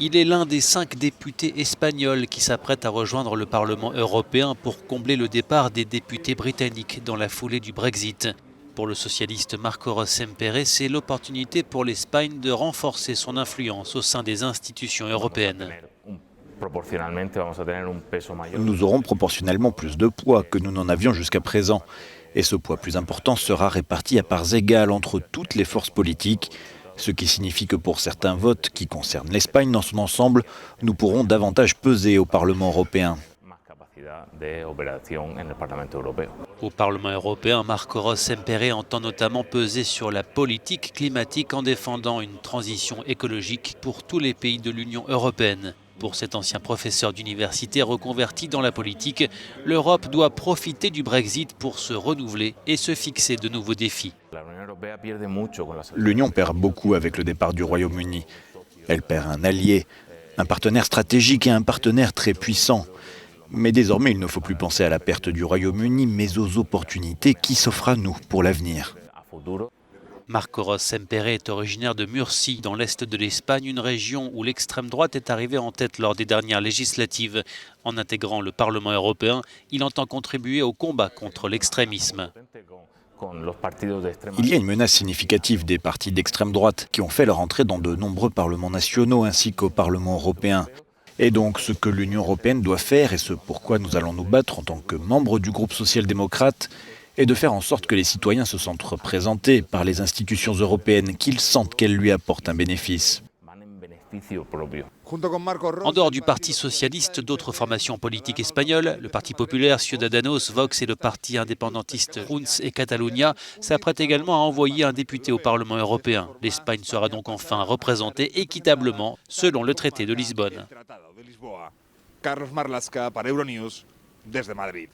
Il est l'un des 5 députés espagnols qui s'apprêtent à rejoindre le Parlement européen pour combler le départ des députés britanniques dans la foulée du Brexit. Pour le socialiste Marco Rossempere, c'est l'opportunité pour l'Espagne de renforcer son influence au sein des institutions européennes. Nous aurons proportionnellement plus de poids que nous n'en avions jusqu'à présent. Et ce poids plus important sera réparti à parts égales entre toutes les forces politiques, ce qui signifie que pour certains votes qui concernent l'Espagne dans son ensemble, nous pourrons davantage peser au Parlement européen. Au Parlement européen, Marco Rossempere entend notamment peser sur la politique climatique en défendant une transition écologique pour tous les pays de l'Union européenne. Pour cet ancien professeur d'université reconverti dans la politique, l'Europe doit profiter du Brexit pour se renouveler et se fixer de nouveaux défis. L'Union perd beaucoup avec le départ du Royaume-Uni. Elle perd un allié, un partenaire stratégique et un partenaire très puissant. Mais désormais, il ne faut plus penser à la perte du Royaume-Uni, mais aux opportunités qui s'offrent à nous pour l'avenir. Marco Rossempere est originaire de Murcie, dans l'est de l'Espagne, une région où l'extrême droite est arrivée en tête lors des dernières législatives. En intégrant le Parlement européen, il entend contribuer au combat contre l'extrémisme. Il y a une menace significative des partis d'extrême droite qui ont fait leur entrée dans de nombreux parlements nationaux ainsi qu'au Parlement européen. Et donc ce que l'Union européenne doit faire et ce pourquoi nous allons nous battre en tant que membres du groupe social-démocrate est de faire en sorte que les citoyens se sentent représentés par les institutions européennes, qu'ils sentent qu'elles lui apportent un bénéfice. En dehors du Parti socialiste, d'autres formations politiques espagnoles, le Parti populaire, Ciudadanos, Vox et le Parti indépendantiste Junts et Catalunya, s'apprêtent également à envoyer un député au Parlement européen. L'Espagne sera donc enfin représentée équitablement selon le traité de Lisbonne. Carlos Marlaska para Euronews desde Madrid.